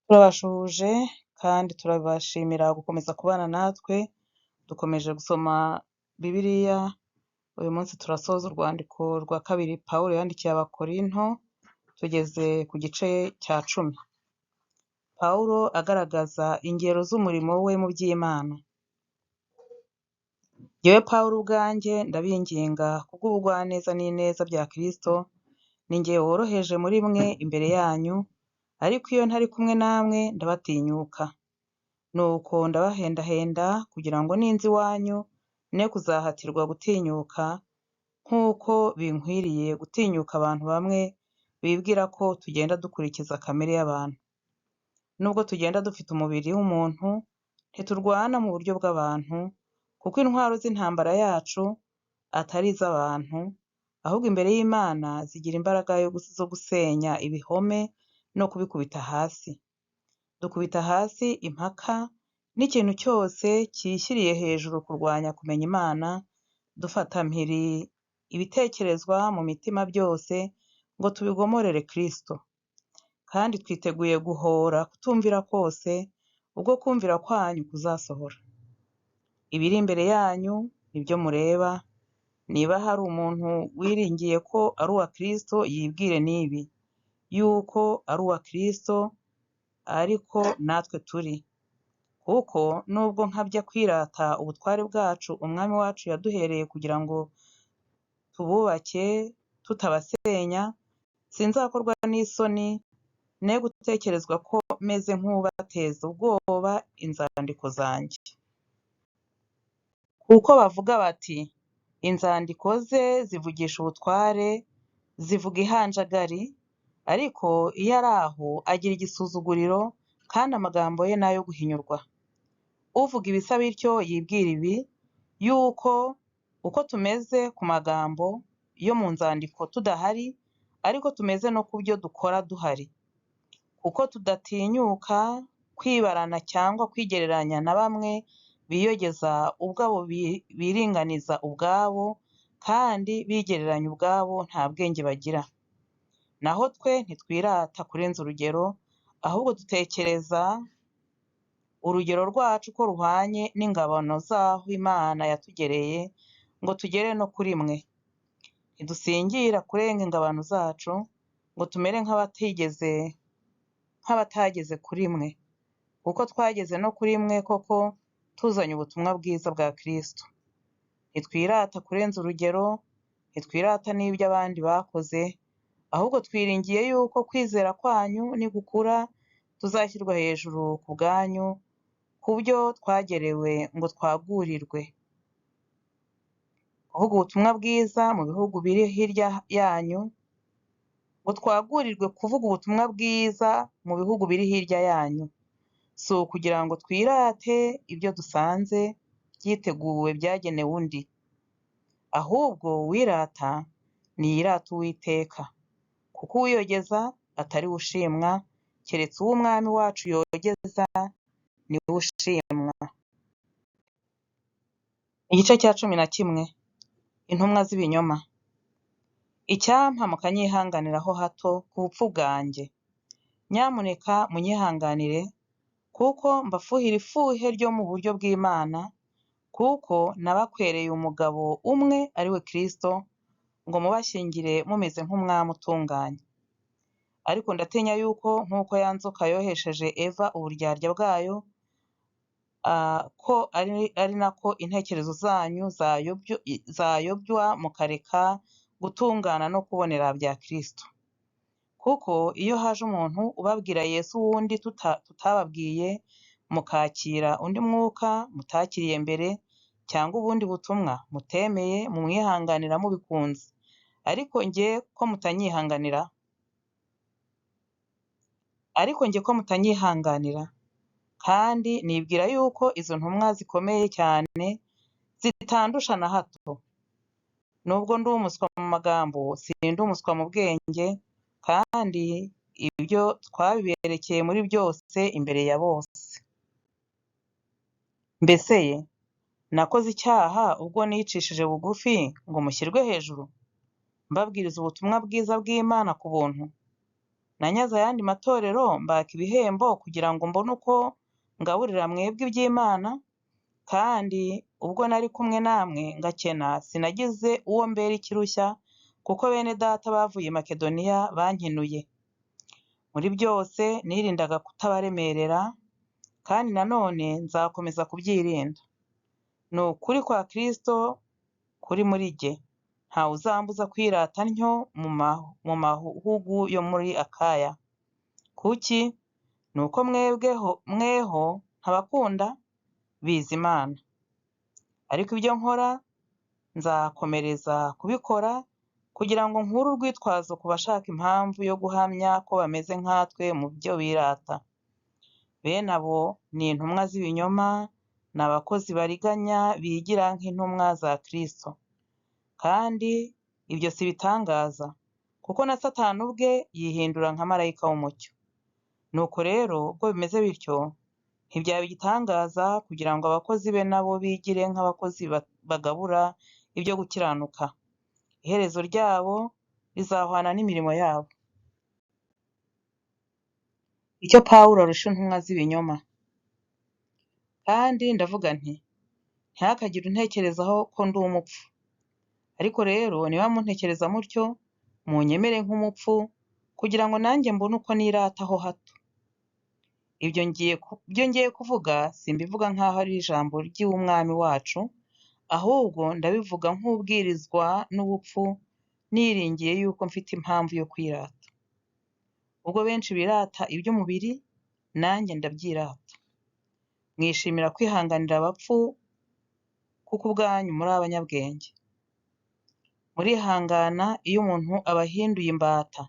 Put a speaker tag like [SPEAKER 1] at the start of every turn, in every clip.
[SPEAKER 1] Turabashuje kandi turabashimira gukomeza kubana natwe, dukomeje gusoma Bibiliya, uyu munsi turasoza urwandiko rwa kabiri Pawulo yandikiye Abakorinto, tugeze ku gice cya 10. Pawulo agaragaza ingero z'umurimo we mu by'Imana. Jyewe Pawulo ubwanjye ndabinginga kubw'ubugwaneza n'ineza bya Kristo, ni jye woroheje muri mwe imbere yanyu, ariko iyo ntari kumwe namwe ndabatinyuka. Nuko ndabahendahenda kugira ngo ninza iwanyu ne kuzahatirwa gutinyuka, nk'uko binkwiriye gutinyuka abantu bamwe bibwira ko tugenda dukurikiza kamere y'abantu. Nubwo tugenda dufite umubiri w'umuntu, ntiturwana mu buryo bw'abantu, kuko intwaro z'intambara yacu atari iz'abantu, ahubwo imbere y'Imana zigira imbaraga zo gusenya ibihome no kubikubita hasi. Dukubita hasi impaka n'ikintu cyose cyishyiriye hejuru kurwanya kumenya Imana, dufata mpiri ibitekerezwa mu mitima byose ngo tubigomorere Kristo. Kandi twiteguye guhora kutumvira kose ubwo kumvira kwanyu kuzasohora. Ibiri imbere yanyu nibyo mureba, niba hari umuntu wiringiye ko ari uwa Kristo yibwire n'ibi, yuko ari uwa Kristo ariko natwe turi. Kuko nubwo nkabya kwirata ubutware bwacu Umwami wacu yaduhereye kugira ngo tububake tutabasenya, sinzakorwa n'isoni ne gutekerezwa ko meze nk'ubateza ubwoba inzandiko zanjye. Kuko bavuga bati, inzandiko ze zivugisha ubutware, zivuga ihanjagari, ariko iyo ari aho agira igisuzuguriro, kandi amagambo ye ni ayo guhinyurwa. Uvuga ibisa bityo yibwira ibi, yuko uko tumeze ku magambo yo mu nzandiko tudahari, ariko tumeze no ku byo dukora duhari. Kuko tudatinyuka kwibarana cyangwa kwigereranya na bamwe biyogeza ubwabo biringaniza ubwabo, kandi bigereranya ubwabo nta bwenge bagira. Naho twe ntitwirata kurenza urugero, ahubwo dutekereza urugero rwacu ko ruhwanye n'ingabano z'aho Imana yatugereye ngo tugere no kuri mwe. Ntidusingira kurenga ingabano zacu ngo tumere nk'abatageze kuri mwe, kuko twageze no kuri mwe koko tuzanye ubutumwa bwiza bwa Kristo. Ntitwirata kurenza urugero, ntitwirata n'ibyo abandi bakoze, ahubwo twiringiye yuko kwizera kwanyu nigukura tuzashyirwa hejuru ku bwanyu, ku byo twagerewe ngo twagurirwe kuvuga ubutumwa bwiza mu bihugu biri hirya yanyu, ngo twagurirwe kuvuga ubutumwa bwiza mu bihugu biri hirya yanyu. Si ukugira ngo twirate ibyo dusanze byiteguwe byagenewe undi, ahubwo uwirata niyirate Uwiteka, kuko uwiyogeza atari we ushimwa, keretse uwo Umwami wacu yogeza ni we ushimwa. Igice cya 11. Intumwa z'ibinyoma. Icyampa mukanyihanganiraho hato ku bupfu bwanjye. Nyamuneka munyihanganire, kuko mbafuhira ifuhe ryo mu buryo bw'Imana, kuko nabakwereye umugabo umwe ari we Kristo, ngo mubashyingire mumeze nk'umwami utunganye. Ariko ndatinya yuko nk'uko ya nzoka yohesheje Eva uburyarya bwayo, ko ari nako intekerezo zanyu zayobywa mukareka gutungana no kubonera bya Kristo. Kuko iyo haje umuntu ubabwira Yesu wundi tutababwiye, mukakira undi mwuka mutakiriye mbere, cyangwa ubundi butumwa mutemeye, mumwihanganira mubikunze. Ariko njye ko mutanyihanganira, kandi nibwira yuko izo ntumwa zikomeye cyane zitandusha na hato. Nubwo ndi umuswa mu magambo, sindi umuswa mu bwenge, kandi ibyo twabiberekeye muri byose imbere ya bose. Mbese nakoze icyaha ubwo nicishije bugufi ngo mushyirwe hejuru, mbabwiriza ubutumwa bwiza bw'Imana ku buntu? nanyaze ayandi matorero mbaka ibihembo kugira ngo mbone uko ngaburira mwebwe iby'Imana, kandi ubwo nari kumwe namwe ngakena sinagize uwo mbera ikirushya, kuko bene data bavuye i Makedoniya bankenuye. Muri byose nirindaga kutabaremerera, kandi nanone nzakomeza kubyirinda. Ni ukuri kwa Kristo kuri muri jye, ntawe uzambuza kwirata ntyo mu mahugu yo muri Akaya. Kuki? Ni uko mweho ntabakunda biza Imana. Ariko ibyo nkora nzakomereza kubikora kugira ngo nkure urwitwazo ku bashaka impamvu yo guhamya ko bameze nkatwe mu byo birata. Bene abo ni intumwa z'ibinyoma, ni abakozi bariganya bigira nk'intumwa za Kristo. Kandi ibyo si bitangaza, kuko na Satani ubwe yihindura nka marayika w'umucyo. Nuko rero ubwo bimeze bityo, ntibyaba igitangaza kugira ngo abakozi be nabo bigire nk'abakozi bagabura ibyo gukiranuka. Iherezo ryabo rizahwana n'imirimo yabo. Icyo Pawulo arusha intumwa z'ibinyoma. Kandi ndavuga nti, ntihakagire untekerezaho ko ndi umupfu. Ariko rero niba muntekereza mutyo, munyemere nk'umupfu, kugira ngo nanjye mbone uko nirataho hato. Ibyo ngiye kuvuga simbivuga nk'aho ari ijambo ry'Umwami wacu, ahubwo ndabivuga nk'ubwirizwa n'ubupfu, niringiye yuko mfite impamvu yo kwirata. Ubwo benshi birata iby'umubiri, nanjye ndabyirata. Mwishimira kwihanganira abapfu, kuko ubwanyu muri abanyabwenge. Murihangana iyo umuntu abahinduye imbata,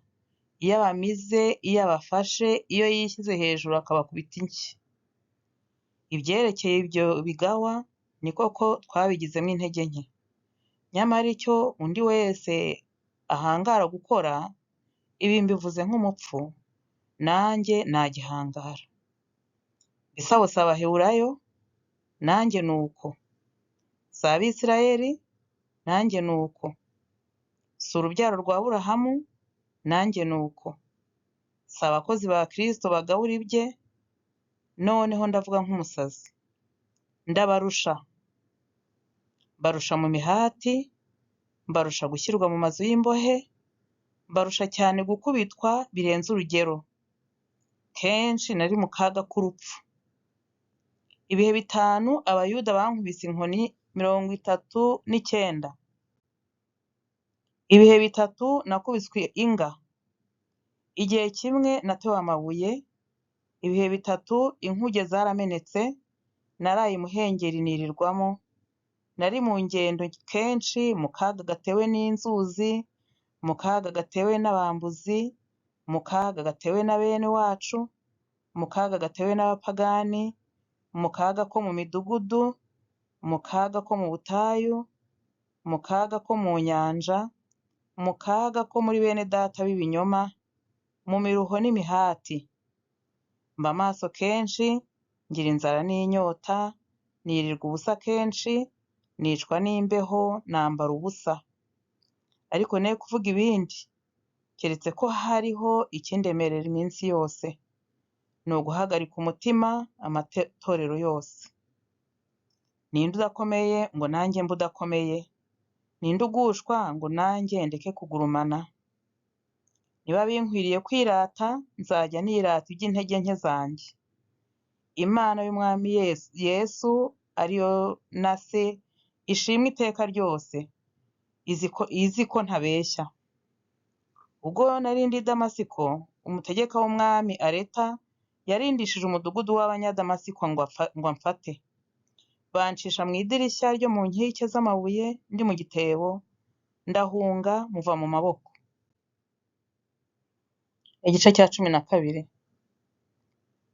[SPEAKER 1] iyo abamize, iyo abafashe, iyo yishyize hejuru akabakubita inshyi. Ibyerekeye ibyo bigawa ni koko twabigizemo intege nke. Nyamara icyo undi wese ahangara gukora, ibi mbivuze nk'umupfu, nanjye nagihangara. Ese abo si Abaheburayo? Nanjye ni uko. Si Abisirayeli? Nanjye ni uko. Si urubyaro rwa Aburahamu? Nanjye ni uko. Si abakozi ba Kristo bagabura ibye? Noneho ndavuga nk'umusazi. Ndabarusha. Mbarusha mu mihati, mbarusha gushyirwa mu mazu y'imbohe, mbarusha cyane gukubitwa birenze urugero. Kenshi nari mu kaga k'urupfu. Ibihe 5 Abayuda bankubise inkoni 39. Ibihe 3 nakubiswe inga. Igihe kimwe natewe amabuye. Ibihe 3 inkuge zaramenetse. Naraye imuhengeri nirirwamo. Nari mu ngendo kenshi, mu kaga gatewe n'inzuzi, mu kaga gatewe n'abambuzi, mu kaga gatewe na bene wacu, mu kaga gatewe n'abapagani, mu kaga ko mu midugudu, mu kaga ko mu butayu, mu kaga ko mu nyanja, mu kaga ko muri bene data b'ibinyoma, mu miruho n'imihati. Mba maso kenshi, ngira inzara n'inyota, nirirwa ubusa kenshi, nicwa n'imbeho, nambara ubusa. Ariko ne kuvuga ibindi, keretse ko hariho ikindemerera iminsi yose, ni uguhagarika umutima amatorero yose. Ninde udakomeye ngo nanjye mbe udakomeye? Ninde ugushwa ngo nanjye ndeke kugurumana? Niba binkwiriye kwirata, nzajya nirata iby'intege nke zanjye. Imana y'Umwami Yesu ariyo na Se, ishimwe iteka ryose, izi ko ntabeshya. Ubwo nari ndi i Damasiko, umutegeka w'Umwami Areta yarindishije umudugudu w'Abanyadamasiko ngo amfate. Bancisha mu idirishya ryo mu nkike z'amabuye ndi mu gitebo, ndahunga muva mu maboko. Igice cya 12.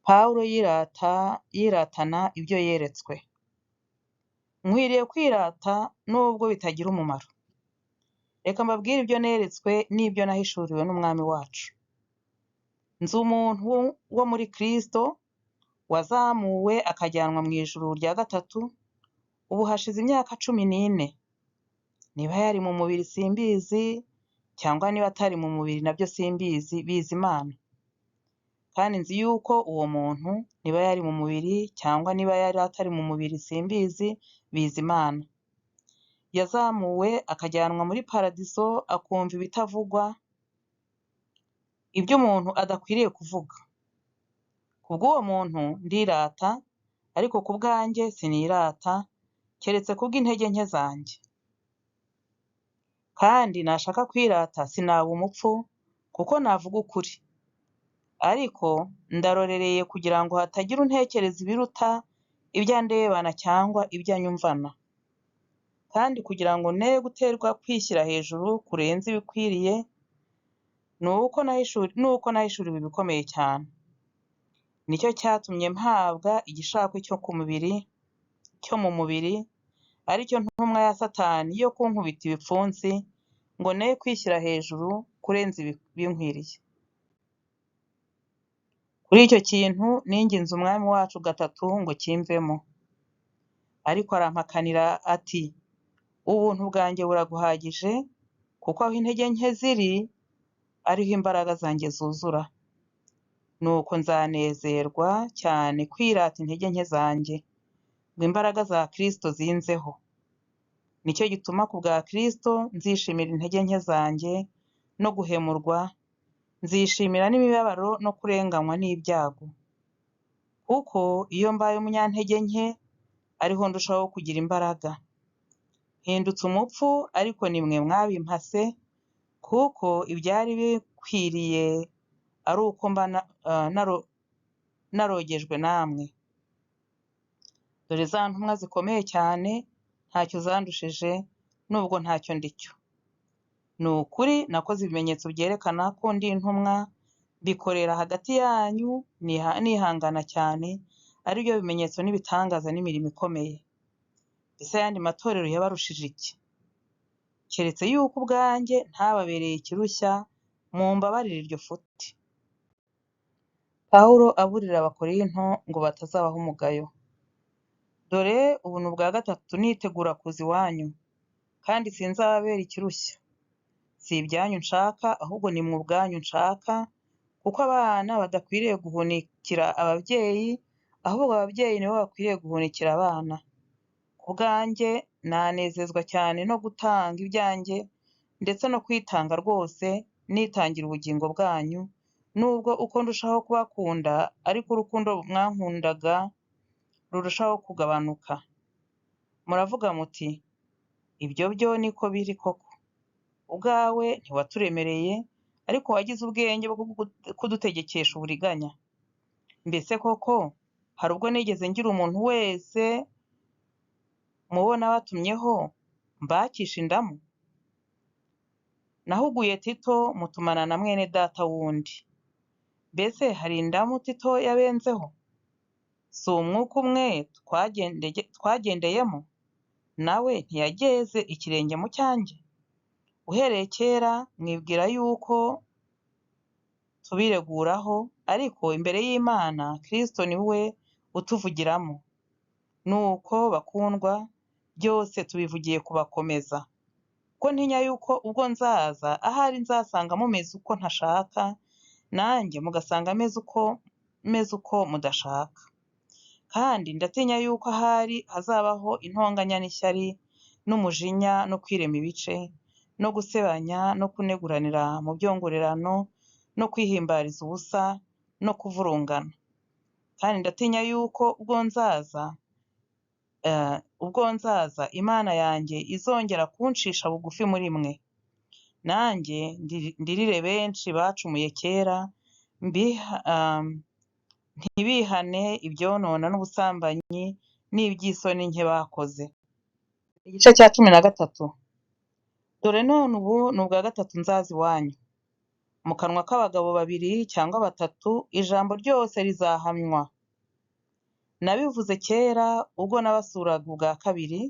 [SPEAKER 1] Pawulo yiratana ibyo yeretswe. Nkwiriye kwirata nubwo bitagira umumaro. Reka mbabwire ibyo neretswe n'ibyo nahishuriwe n'Umwami wacu. Nzi umuntu wo muri Kristo wazamuwe akajyanwa mu ijuru rya gatatu, ubu hashize imyaka 14. Niba yari mu mubiri simbizi, cyangwa niba atari mu mubiri nabyo simbizi, biza Imana. kandi nzi yuko uwo muntu niba yari mu mubiri cyangwa niba yari atari mu mubiri simbizi, biza Imana. Yazamuwe akajyanwa muri paradiso akumva ibitavugwa, ibyo umuntu adakwiriye kuvuga. Kubw'uwo muntu ndirata, ariko ku bwanjye sinirata, keretse kubw'intege nke zanjye. Kandi nashaka kwirata sinaba umupfu, kuko navuga ukuri. Ariko ndarorereye kugira ngo hatagira untekereza ibiruta ibyo andebana cyangwa ibyo anyumvana. Kandi kugira ngo ne guterwa kwishyira hejuru kurenza ibikwiriye, nuko nahishuriwe ibikomeye cyane. Nicyo cyatumye mpabwa igishakwe cyo mu mubiri, aricyo ntumwa ya Satani yo kunkubita ibipfunsi, ngo ne kwishyira hejuru kurenza ibinkwiriye. Kuri icyo kintu ninginze Umwami wacu gatatu ngo kimvemo. Ariko arampakanira ati, ubuntu bwanjye buraguhagije, kuko aho intege nke ziri ariho imbaraga zanjye zuzura. Nuko nzanezerwa cyane kwirata intege nke zanjye, ngo imbaraga za Kristo zinzeho. Nicyo gituma ku bwa Kristo nzishimira intege nke zanjye no guhemurwa, nzishimira n'imibabaro no kurenganywa n'ibyago. Kuko iyo mbaye umunyantege nke, ariho ndushaho kugira imbaraga. Mpindutse umupfu, ariko nimwe mwabimpase, kuko ibyari bikwiriye ari uko mba narogejwe namwe. Dore za ntumwa zikomeye cyane ntacyo zandushije, nubwo ntacyo ndicyo. Ni ukuri nakoze ibimenyetso byerekana ko ndi intumwa, bikorera hagati yanyu nihangana cyane, ari byo bimenyetso n'ibitangaza n'imirimo ikomeye. Ese ayandi matorero yabarushije iki? Keretse yuko ubwanjye ntababereye ikirushya, mumbabarire iryo futi. Pawulo aburira Abakorinto ngo batazabaho umugayo. Dore ubu ni ubwa gatatu nitegura kuza iwanyu, kandi sinzababera ikirushya. Si ibyanyu nshaka, ahubwo ni mwe ubwanyu nshaka, kuko abana badakwiriye guhunikira ababyeyi, ahubwo ababyeyi nibo bakwiriye guhunikira abana. Ku bwanjye nanezezwa cyane no gutanga ibyanjye, ndetse no kwitanga rwose, nitangira ubugingo bwanyu, nubwo uko ndushaho kubakunda, ariko urukundo mwankundaga rurushaho kugabanuka. Muravuga muti, ibyo byo niko biri koko. Ubwawe ntiwaturemereye, ariko wagize ubwenge bwo kudutegekesha uburiganya. Mbese koko hari ubwo nigeze ngira umuntu wese mubona batumyeho mbakisha indamu? Nahuguye Tito mutumana na mwene data wundi. Mbese hari indamu Tito yabenzeho? Si umwuka umwe twagendeyemo? Nawe ntiyageze ikirenge mu cyanjye? Uhereye kera mwibwira yuko tubireguraho, ariko imbere y'Imana Kristo ni we utuvugiramo. Nuko bakundwa, byose tubivugiye kubakomeza, ko ntinya yuko ubwo nzaza ahari nzasanga mumeze uko ntashaka, nanjye mugasanga meze uko mudashaka. Kandi ndatinya yuko ahari hazabaho intonganya n'ishyari n'umujinya no kwirema ibice no gusebanya no kuneguranira mu byongorerano no kwihimbariza ubusa no kuvurungana. Kandi ndatinya yuko ubwo nzaza Imana yanjye izongera kuncisha bugufi muri mwe, nanjye ndirire benshi bacumuye kera, ntibihane ibyonona n'ubusambanyi n'iby'isoni nke bakoze. Igice cya 13. Dore none ubu ni ubwa gatatu nzaza iwanyu. Mu kanwa k'abagabo 2 cyangwa 3 ijambo ryose rizahamywa. Nabivuze kera ubwo nabasuraga ubwa kabiri,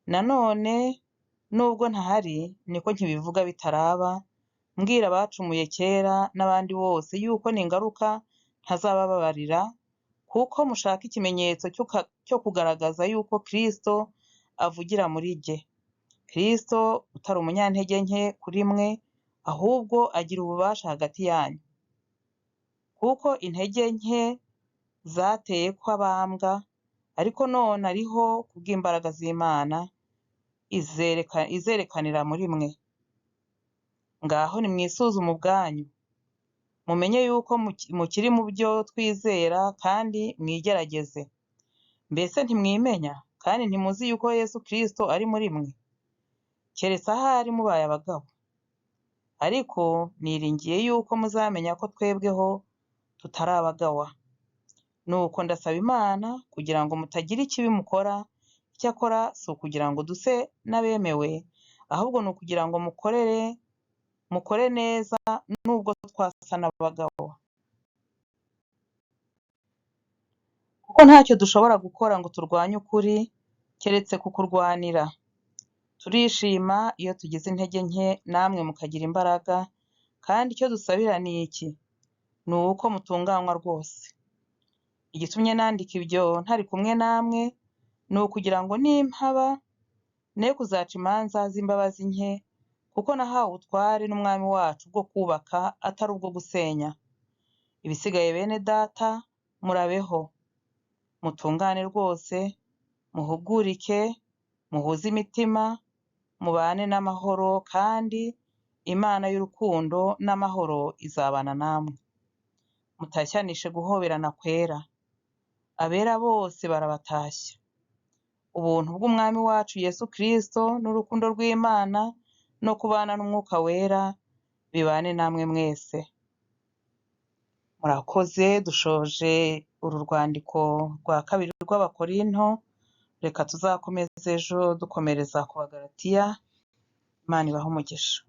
[SPEAKER 1] nanone nubwo ntahari niko nkibivuga bitaraba, mbwira abacumuye kera n'abandi bose yuko ningaruka ntazabababarira, kuko mushaka ikimenyetso cyo kugaragaza yuko Kristo avugira muri jye. Kristo utari umunyantege nke kuri mwe, ahubwo agira ububasha hagati yanyu. kuko intege nke zateye ko abambwa, ariko none ariho kubw'imbaraga z'Imana izerekanira muri mwe. Ngaho nimwisuzume ubwanyu, mumenye yuko mukiri mu byo twizera kandi mwigerageze. Mbese ntimwimenya kandi ntimuzi yuko Yesu Kristo ari muri mwe? Keretse ahari mubaye abagabo. Ariko niringiye yuko muzamenya ko twebweho tutari abagawa. Nuko ndasaba Imana kugira ngo mutagira ikibi mukora, icyakora si ukugira ngo duse n'abemewe, ahubwo ni ukugira ngo mukore neza nubwo twasa n'abagabo. Kuko ntacyo dushobora gukora ngo turwanye ukuri keretse kukurwanira. Turishima iyo tugize intege nke namwe mukagira imbaraga, kandi icyo dusabira ni iki? Ni uko mutunganywa rwose. Igitumye nandika ibyo ntari kumwe namwe ni ukugira ngo nimpaba ne kuzaca imanza z'imbabazi nke, kuko nahawe ubutware n'Umwami wacu bwo kubaka atari ubwo gusenya. Ibisigaye bene data, murabeho, mutungane rwose, muhugurike, muhuze imitima, mubane n'amahoro, kandi Imana y'urukundo n'amahoro izabana namwe. Mutashyanishe guhoberana kwera. Abera bose barabatashya. Ubuntu bw'Umwami wacu Yesu Kristo n'urukundo rw'Imana no kubana n'Umwuka Wera bibane namwe mwese. Murakoze, dushoje uru rwandiko rwa kabiri rw'Abakorinto. Reka tuzakomeze ejo dukomereza ku Bagalatiya. Imana ibahe umugisha.